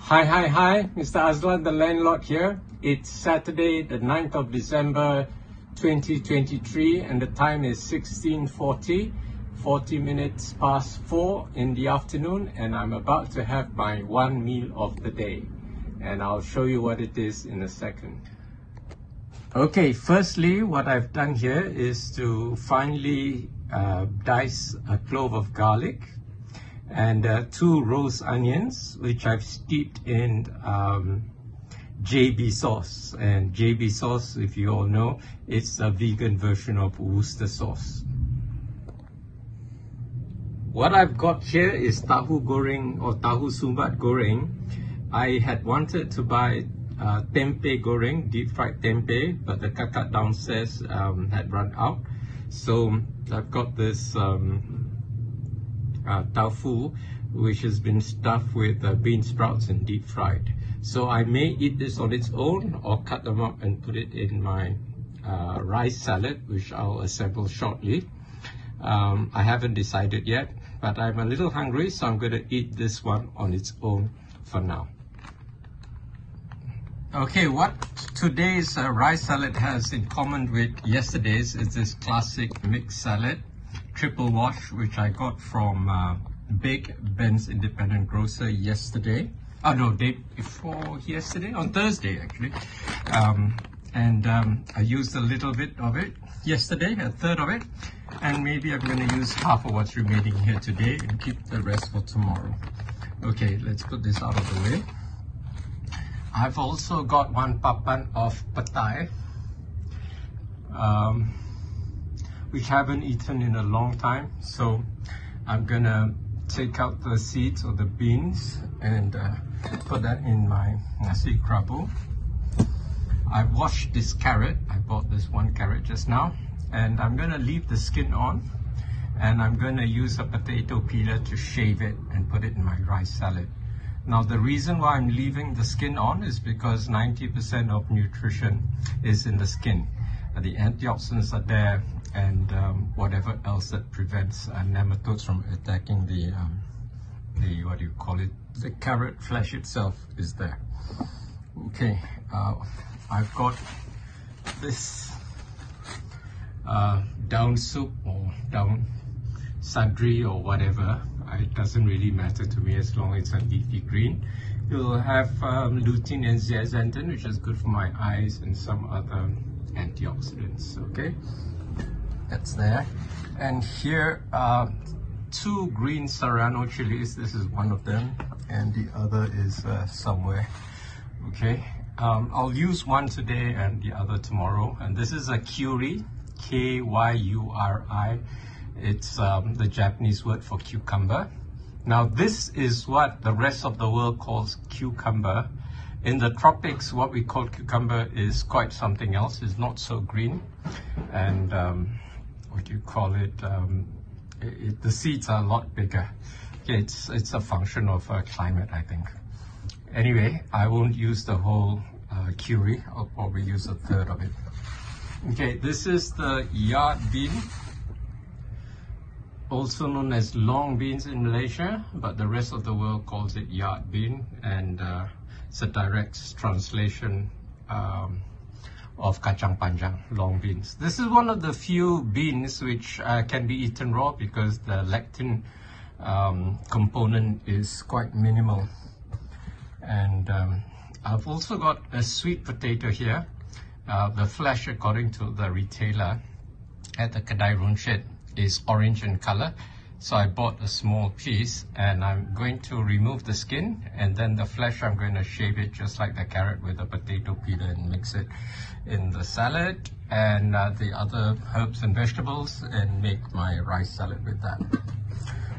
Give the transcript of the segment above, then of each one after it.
Hi, Mr. Azlan, the landlord here. It's Saturday, the 9th of December, 2023, and the time is 16:40, 40 minutes past 4 in the afternoon, and I'm about to have my one meal of the day. And I'll show you what it is in a second. Okay, firstly, what I've done here is to finely dice a clove of garlic and 2 roast onions, which I've steeped in JB sauce. And JB sauce, if you all know, it's a vegan version of Worcester sauce. What I've got here is tahu goreng or tahu sumbat goreng. I had wanted to buy tempeh goreng, deep fried tempeh, but the kakak downstairs had run out. So I've got this tofu, which has been stuffed with bean sprouts and deep fried. So I may eat this on its own or cut them up and put it in my rice salad, which I'll assemble shortly. I haven't decided yet, but I'm a little hungry, so I'm going to eat this one on its own for now. Okay, what today's rice salad has in common with yesterday's is this classic mixed salad, triple wash, which I got from Big Ben's Independent Grocer yesterday. Oh no, day before yesterday, on Thursday actually. I used a little bit of it yesterday, a third of it, and maybe I'm going to use half of what's remaining here today and keep the rest for tomorrow. Okay, let's put this out of the way. I've also got 1 papan of patai, which I haven't eaten in a long time, so I'm gonna take out the seeds or the beans and put that in my nasi kerabu. I've washed this carrot. I bought this 1 carrot just now, and I'm gonna leave the skin on, and I'm gonna use a potato peeler to shave it and put it in my rice salad. Now, the reason why I'm leaving the skin on is because 90% of nutrition is in the skin. The antioxidants are there, and whatever else that prevents nematodes from attacking the what do you call it? The carrot flesh itself is there. Okay, I've got this down soup or down sadri or whatever. It doesn't really matter to me as long as it's a leafy green. You'll have lutein and zeaxanthin, which is good for my eyes, and some other antioxidants. Okay, that's there. And here are 2 green serrano chilies. This is one of them, and the other is somewhere. Okay, I'll use one today and the other tomorrow. And this is a kyuri, K-Y-U-R-I. It's the Japanese word for cucumber. Now, this is what the rest of the world calls cucumber. In the tropics, what we call cucumber is quite something else. It's not so green. And what do you call it? The seeds are a lot bigger. Okay, it's a function of climate, I think. Anyway, I won't use the whole curry. I'll probably use a third of it. Okay, this is the yard bean, also known as long beans in Malaysia, but the rest of the world calls it yard bean, and it's a direct translation of kacang panjang, long beans. This is one of the few beans which can be eaten raw because the lectin component is quite minimal. And I've also got a sweet potato here. The flesh, according to the retailer at the Kedai Runcit, is orange in color, so I bought a small piece, and I'm going to remove the skin, and then the flesh I'm going to shave it just like the carrot with a potato peeler and mix it in the salad and the other herbs and vegetables, and make my rice salad with that.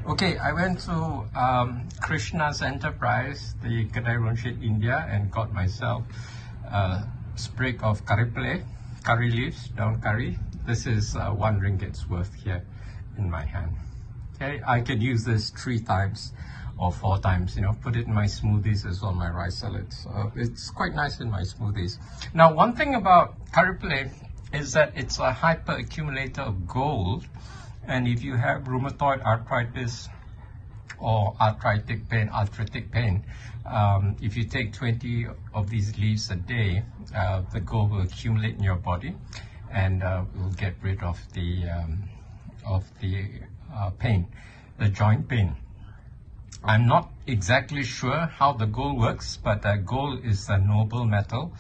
Okay, I went to Krishna's Enterprise, the Kedai Runcit, India, and got myself a sprig of curry leaves, down curry. This is 1 ringgit's worth here in my hand. Okay, I could use this 3 times or 4 times, you know, put it in my smoothies as well, my rice salads. It's quite nice in my smoothies. Now, one thing about curry is that it's a hyper accumulator of gold, and if you have rheumatoid arthritis or arthritic pain. If you take 20 of these leaves a day, the gold will accumulate in your body and will get rid of the pain, the joint pain. I'm not exactly sure how the gold works, but gold is a noble metal,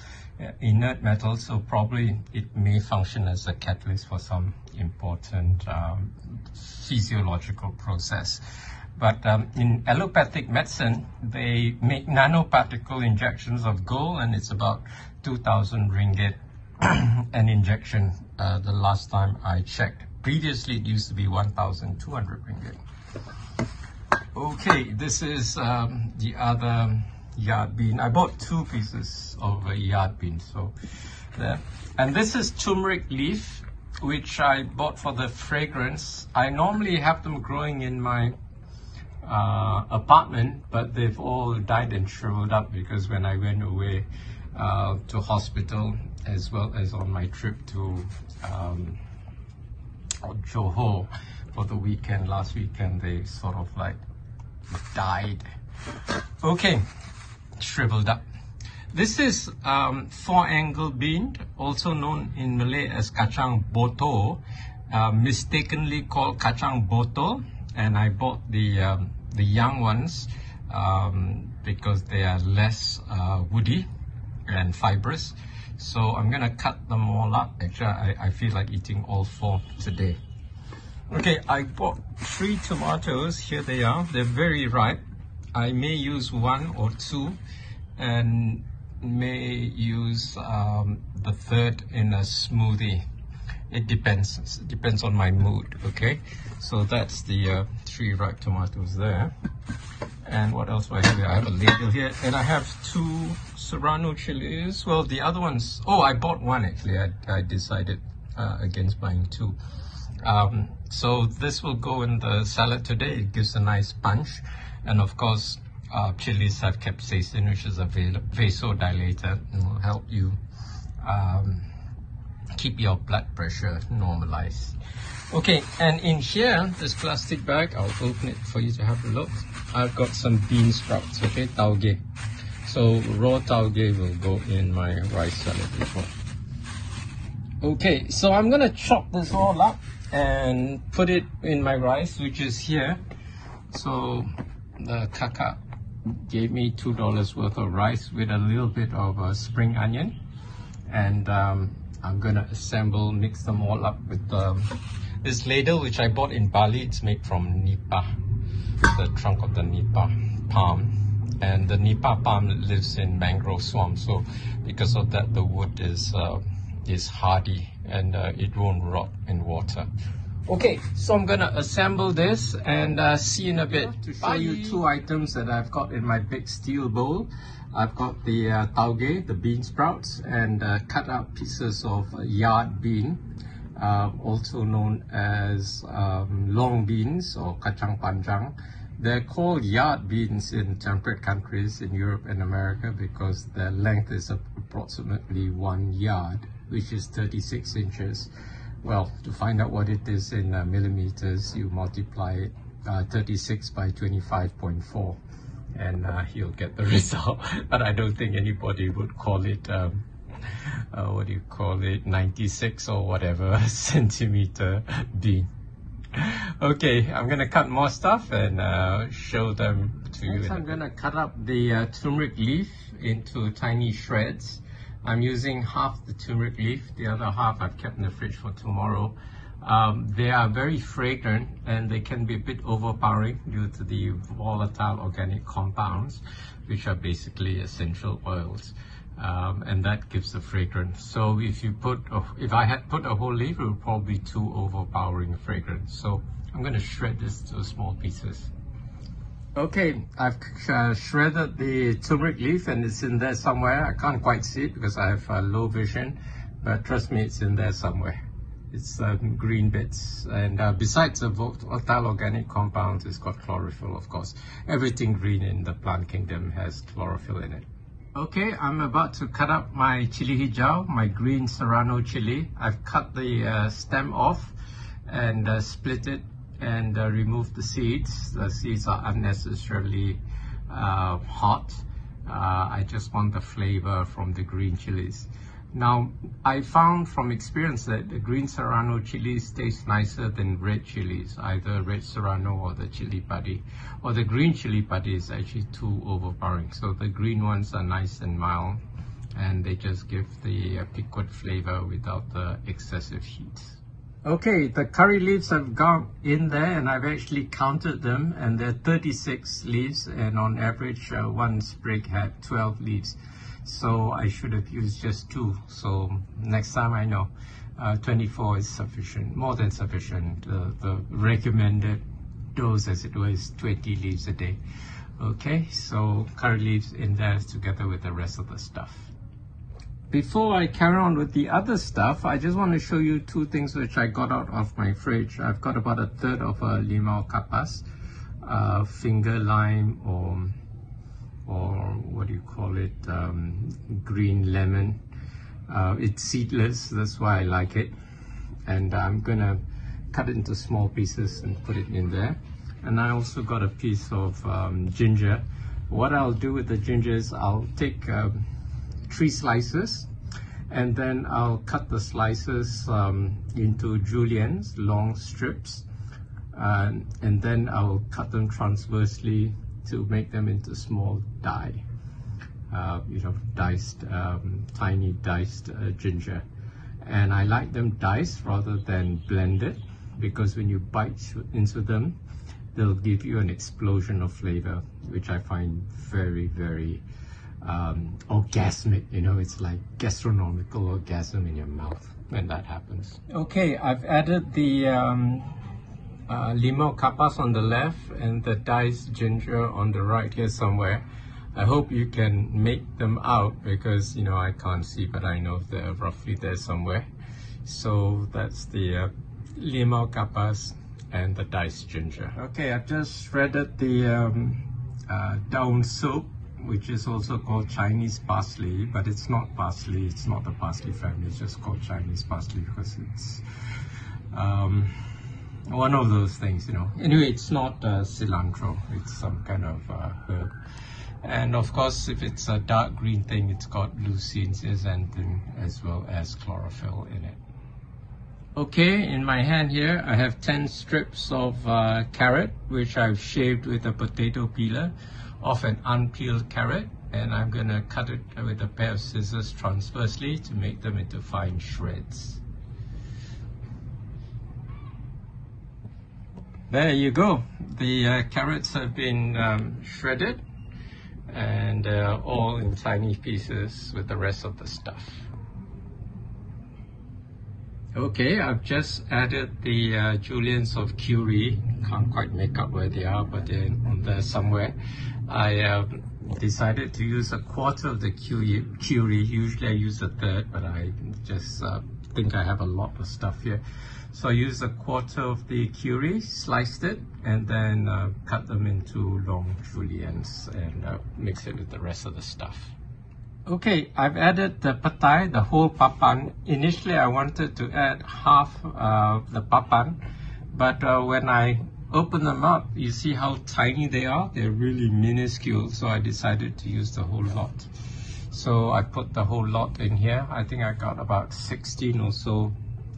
inert metal, so probably it may function as a catalyst for some important physiological process. But in allopathic medicine, they make nanoparticle injections of gold, and it's about 2,000 ringgit an injection the last time I checked. Previously, it used to be 1,200 ringgit. Okay, this is the other yard bean. I bought 2 pieces of a yard bean, so there. And this is turmeric leaf, which I bought for the fragrance. I normally have them growing in my apartment, but they've all died and shriveled up because when I went away to hospital, as well as on my trip to Johor for the weekend, last weekend, they sort of like died. Okay, shriveled up. This is 4-angle bean, also known in Malay as kacang botol, mistakenly called kacang botol, and I bought the young ones because they are less woody and fibrous. So I'm gonna cut them all up. Actually, I feel like eating all 4 today. Okay, I bought 3 tomatoes. Here they are. They're very ripe. I may use 1 or 2 and may use the third in a smoothie. It depends. It depends on my mood, okay? So that's the 3 ripe tomatoes there. And what else do I have here? I have a ladle here. And I have 2 serrano chilies. Well, the other ones... Oh, I bought 1 actually. I decided against buying 2. So this will go in the salad today. It gives a nice punch. And of course, chilies have capsaicin, which is a vasodilator, and will help you keep your blood pressure normalized. Okay, and in here, this plastic bag, I'll open it for you to have a look. I've got some bean sprouts, okay, tauge. So raw tauge will go in my rice salad as well. Okay, so I'm gonna chop this all up and put it in my rice, which is here. So the kakak gave me $2 worth of rice with a little bit of spring onion, and I'm gonna assemble, mix them all up with this ladle which I bought in Bali. It's made from nipa, the trunk of the nipa palm, and the nipa palm lives in mangrove swamp, so because of that the wood is hardy and it won't rot in water. Okay, so I'm gonna assemble this and see in a bit. To show you 2 items that I've got in my big steel bowl. I've got the tauge, the bean sprouts, and cut out pieces of yard bean, also known as long beans or kacang panjang. They're called yard beans in temperate countries in Europe and America because their length is approximately 1 yard, which is 36 inches. Well, to find out what it is in millimeters, you multiply it 36 by 25.4 and you'll get the result. But I don't think anybody would call it, what do you call it, 96 or whatever centimeter bean. Okay, I'm gonna cut more stuff and show them to you. Next, I'm gonna cut up the turmeric leaf into tiny shreds. I'm using half the turmeric leaf, the other half I've kept in the fridge for tomorrow. They are very fragrant and they can be a bit overpowering due to the volatile organic compounds, which are basically essential oils. And that gives the fragrance. So if I had put a whole leaf, it would probably be too overpowering fragrance. So I'm going to shred this to small pieces. Okay, I've shredded the turmeric leaf and it's in there somewhere. I can't quite see it because I have low vision, but trust me, it's in there somewhere. It's green bits, and besides the volatile organic compounds, it's got chlorophyll, of course. Everything green in the plant kingdom has chlorophyll in it. Okay, I'm about to cut up my chili hijau, my green serrano chili. I've cut the stem off and split it and remove the seeds. The seeds are unnecessarily hot. I just want the flavor from the green chilies. Now, I found from experience that the green serrano chilies taste nicer than red chilies, either red serrano or the chili padi. Or the green chili padi is actually too overpowering. So the green ones are nice and mild, and they just give the piquant flavor without the excessive heat. Okay, the curry leaves have gone in there, and I've actually counted them, and there are 36 leaves, and on average one sprig had 12 leaves. So I should have used just 2. So next time I know 24 is sufficient, more than sufficient. The recommended dose, as it were, is 20 leaves a day. Okay, so curry leaves in there together with the rest of the stuff. Before I carry on with the other stuff, I just want to show you 2 things which I got out of my fridge. I've got about a third of a limau kapas, finger lime, or what do you call it, green lemon. It's seedless, that's why I like it. And I'm gonna cut it into small pieces and put it in there. And I also got a piece of ginger. What I'll do with the ginger is I'll take 3 slices, and then I'll cut the slices into juliennes, long strips, and then I'll cut them transversely to make them into small die, diced, tiny diced ginger. And I like them diced rather than blended, because when you bite into them, they'll give you an explosion of flavor, which I find very, very orgasmic. It's like gastronomical orgasm in your mouth when that happens. Okay, I've added the limau kapas on the left and the diced ginger on the right here somewhere. I hope you can make them out, because I can't see, but I know they're roughly there somewhere. So that's the limau kapas and the diced ginger. Okay, I've just shredded the daun soap, which is also called Chinese parsley, but it's not parsley, it's not the parsley family, it's just called Chinese parsley because it's one of those things, Anyway, it's not cilantro, it's some kind of herb. And of course, if it's a dark green thing, it's got leucine, zeaxanthin, as well as chlorophyll in it. Okay, in my hand here, I have 10 strips of carrot, which I've shaved with a potato peeler off an unpeeled carrot, and I'm going to cut it with a pair of scissors transversely to make them into fine shreds. There you go. The carrots have been shredded, and all in tiny pieces with the rest of the stuff. Okay, I've just added the juliennes of curry. Can't quite make out where they are, but they're on there somewhere. I decided to use a quarter of the curry. Usually I use a third, but I just think I have a lot of stuff here. So I used a quarter of the curry, sliced it, and then cut them into long juliennes and mix it with the rest of the stuff. Okay, I've added the pad thai, the whole papan. Initially, I wanted to add half the papan, but when I open them up, you see how tiny they are? They're really minuscule, so I decided to use the whole lot. So I put the whole lot in here. I think I got about 16 or so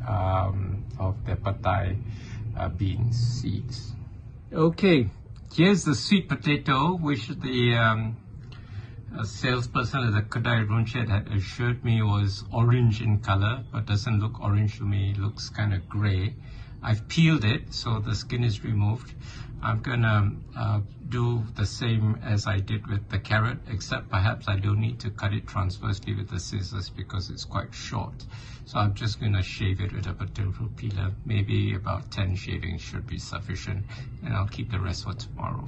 of the pad thai bean seeds. Okay, here's the sweet potato, which the salesperson at the Kedai Runchet had assured me was orange in color, but doesn't look orange to me. It looks kind of gray. I've peeled it, so the skin is removed. I'm gonna do the same as I did with the carrot, except perhaps I don't need to cut it transversely with the scissors because it's quite short. So I'm just gonna shave it with a potato peeler. Maybe about 10 shavings should be sufficient, and I'll keep the rest for tomorrow.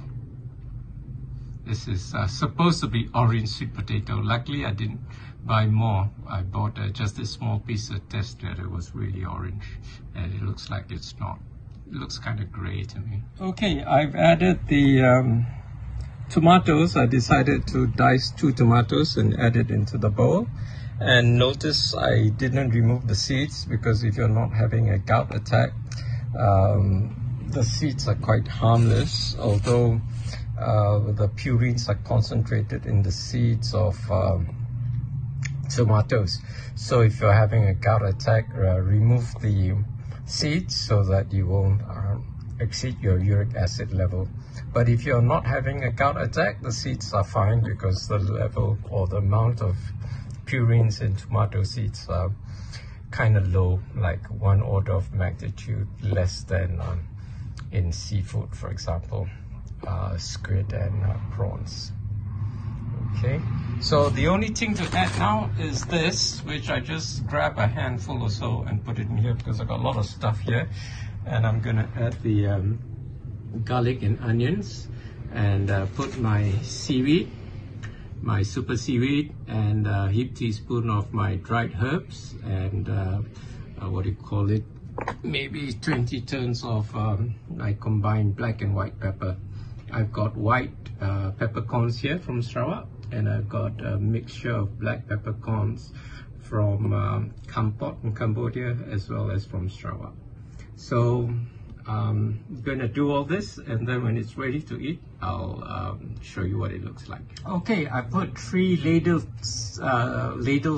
This is supposed to be orange sweet potato. Luckily, I didn't buy more. I bought just a small piece to test that it was really orange, and it looks like it's not. It looks kind of gray to me. Okay, I've added the tomatoes. I decided to dice 2 tomatoes and add it into the bowl. And notice I didn't remove the seeds, because if you're not having a gout attack, the seeds are quite harmless, although the purines are concentrated in the seeds of tomatoes. So if you're having a gout attack, remove the seeds so that you won't exceed your uric acid level. But if you're not having a gout attack, the seeds are fine because the level or the amount of purines in tomato seeds are kind of low, like 1 order of magnitude less than in seafood, for example, squid and prawns. Okay, so the only thing to add now is this, which I just grab a handful or so and put it in here because I got a lot of stuff here. And I'm gonna add the garlic and onions and put my seaweed, my super seaweed, and a heaped teaspoon of my dried herbs, and what do you call it, maybe 20 turns of my combined black and white pepper. I've got white peppercorns here from Sarawak, and I've got a mixture of black peppercorns from Kampot in Cambodia, as well as from Sarawak. So I'm gonna do all this, and then when it's ready to eat, I'll show you what it looks like. Okay, I put 3 ladles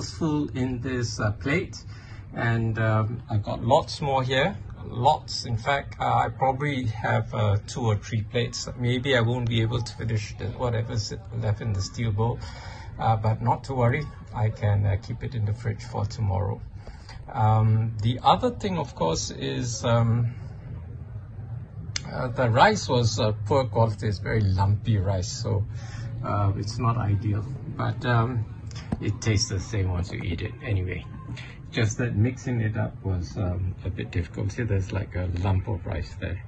full in this plate, and I've got lots more here. Lots, in fact. I probably have 2 or 3 plates. Maybe I won't be able to finish whatever's left in the steel bowl, but not to worry, I can keep it in the fridge for tomorrow. The other thing, of course, is the rice was poor quality. It's very lumpy rice, so it's not ideal, but it tastes the same once you eat it anyway. Just that mixing it up was a bit difficult. See, there's like a lump of rice there.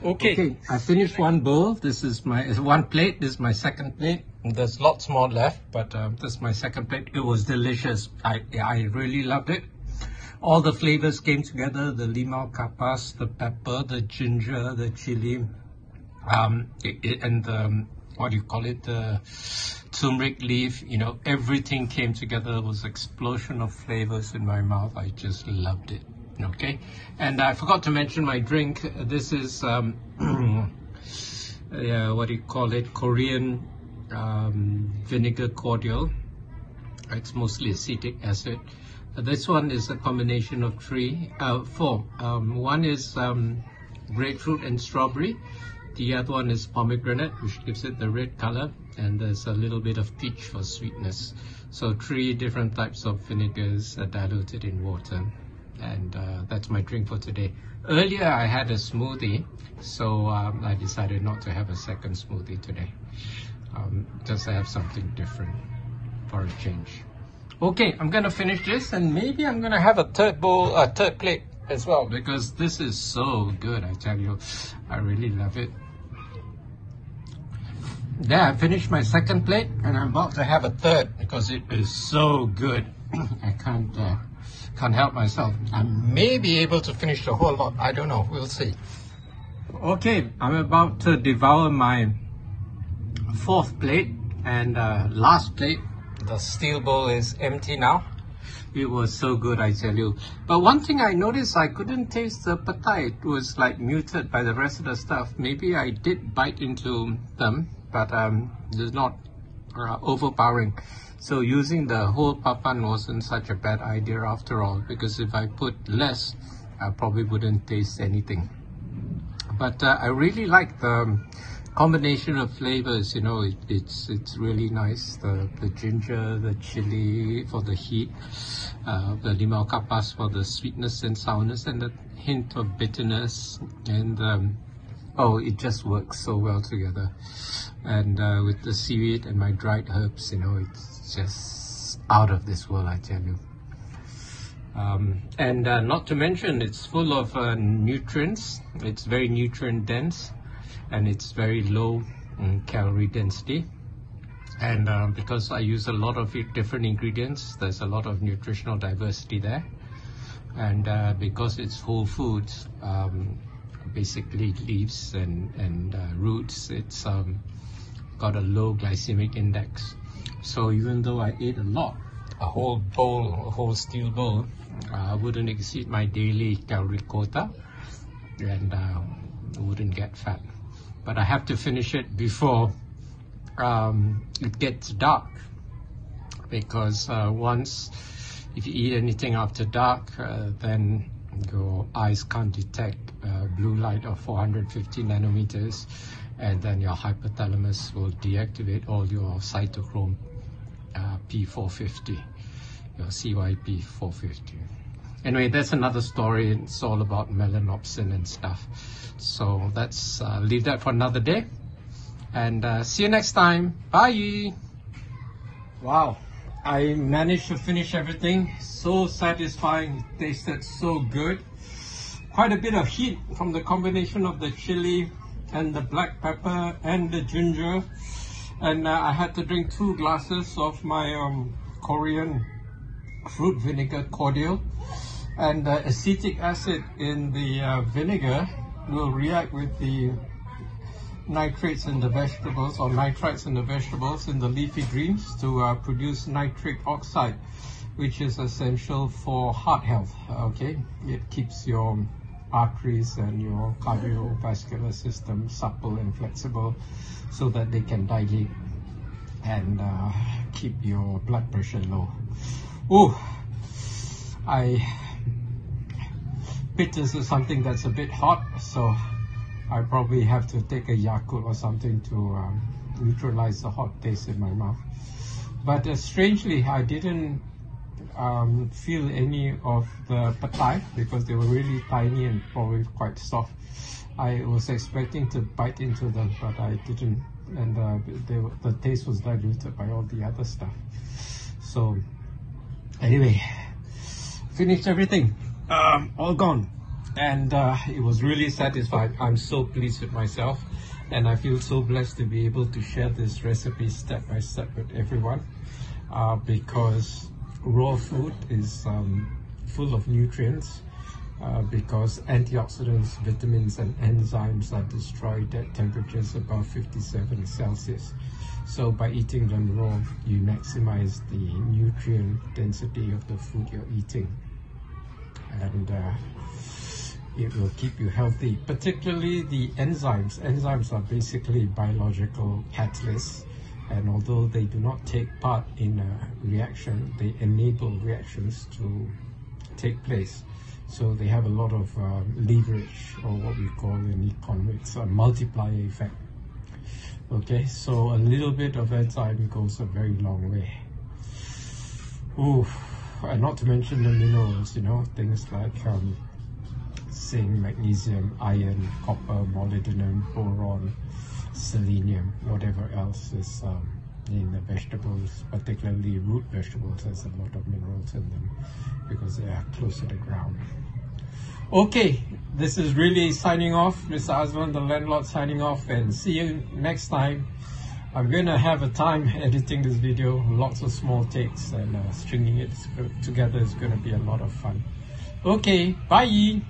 Okay, I finished 1 bowl. This is my 1 plate. This is my 2nd plate. There's lots more left, but this is my 2nd plate. It was delicious. I really loved it. All the flavors came together, the limau kapas, the pepper, the ginger, the chili, and the, what do you call it, the turmeric leaf, you know, everything came together. It was an explosion of flavors in my mouth. I just loved it. Okay, and I forgot to mention my drink. This is, what do you call it, Korean vinegar cordial. It's mostly acetic acid. This one is a combination of 4. One is grapefruit and strawberry. The other one is pomegranate, which gives it the red color, and there's a little bit of peach for sweetness. So 3 different types of vinegars diluted in water, and that's my drink for today. Earlier I had a smoothie, so I decided not to have a 2nd smoothie today. Just to have something different for a change. Okay, I'm gonna finish this, and maybe I'm gonna have a 3rd plate as well, because this is so good. I tell you, I really love it. There, I finished my 2nd plate, and I'm about to have a 3rd because it is so good. I can't help myself. I may be able to finish the whole lot. I don't know. We'll see. Okay, I'm about to devour my 4th plate and last plate. The steel bowl is empty now. It was so good, I tell you. But one thing I noticed, I couldn't taste the pad thai. It was like muted by the rest of the stuff. Maybe I did bite into them, but it's not overpowering. So using the whole papan wasn't such a bad idea after all, because if I put less, I probably wouldn't taste anything. But I really like the combination of flavors, you know, it's really nice. The ginger, the chili for the heat, the limau kapas for the sweetness and sourness, and the hint of bitterness, and oh, it just works so well together. And with the seaweed and my dried herbs, you know, it's just out of this world, I tell you. And not to mention, it's full of nutrients. It's very nutrient dense, and it's very low in calorie density. And because I use a lot of different ingredients, there's a lot of nutritional diversity there. And because it's whole foods, basically leaves and roots, it's got a low glycemic index. So even though I ate a lot, a whole bowl, a whole steel bowl, I wouldn't exceed my daily calorie quota. And wouldn't get fat. But I have to finish it before it gets dark, because once if you eat anything after dark, then your eyes can't detect blue light of 450 nanometers, and then your hypothalamus will deactivate all your cytochrome P450, your CYP 450. Anyway, that's another story. It's all about melanopsin and stuff. So let's leave that for another day, and see you next time. Bye. Wow, I managed to finish everything. So satisfying. It tasted so good. Quite a bit of heat from the combination of the chili and the black pepper and the ginger. And I had to drink 2 glasses of my Korean fruit vinegar cordial. And acetic acid in the vinegar will react with the nitrates in the vegetables, or nitrites in the vegetables, in the leafy greens, to produce nitric oxide, which is essential for heart health. Okay, it keeps your arteries and your cardiovascular system supple and flexible, so that they can dilate and keep your blood pressure low. Bitters is something that's a bit hot, so I probably have to take a Yakult or something to neutralize the hot taste in my mouth. But strangely, I didn't feel any of the patai, because they were really tiny and probably quite soft. I was expecting to bite into them, but I didn't, and the taste was diluted by all the other stuff. So anyway, finished everything, all gone, and it was really satisfying. I'm so pleased with myself, and I feel so blessed to be able to share this recipe step by step with everyone, because raw food is full of nutrients, because antioxidants, vitamins and enzymes are destroyed at temperatures above 57 Celsius. So by eating them raw, you maximize the nutrient density of the food you're eating, and it will keep you healthy, particularly the enzymes. Enzymes are basically biological catalysts, and although they do not take part in a reaction, they enable reactions to take place. So they have a lot of leverage, or what we call in economics a multiplier effect. Okay, so a little bit of enzyme goes a very long way. And not to mention the minerals, you know, things like zinc, magnesium, iron, copper, molybdenum, boron, selenium, whatever else is in the vegetables, particularly root vegetables. There's a lot of minerals in them because they are close to the ground. Okay, this is really signing off. Mr. Azlan, the landlord, signing off, and see you next time. I'm going to have a time editing this video, lots of small takes, and stringing it together is going to be a lot of fun. Okay, bye!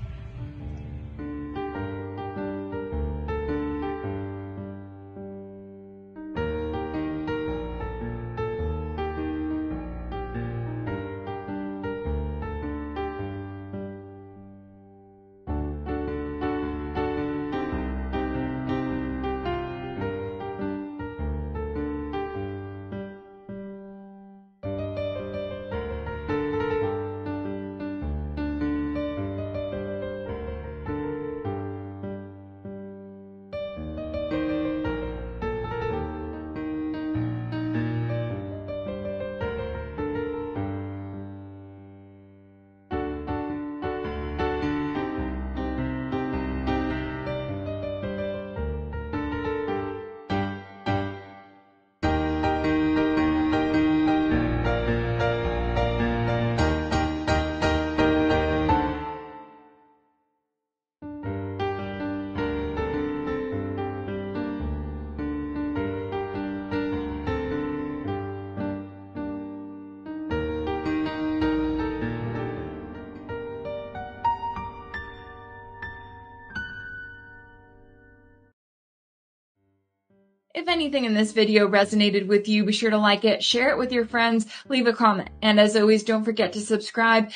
If anything in this video resonated with you, be sure to like it, share it with your friends, leave a comment, and as always, don't forget to subscribe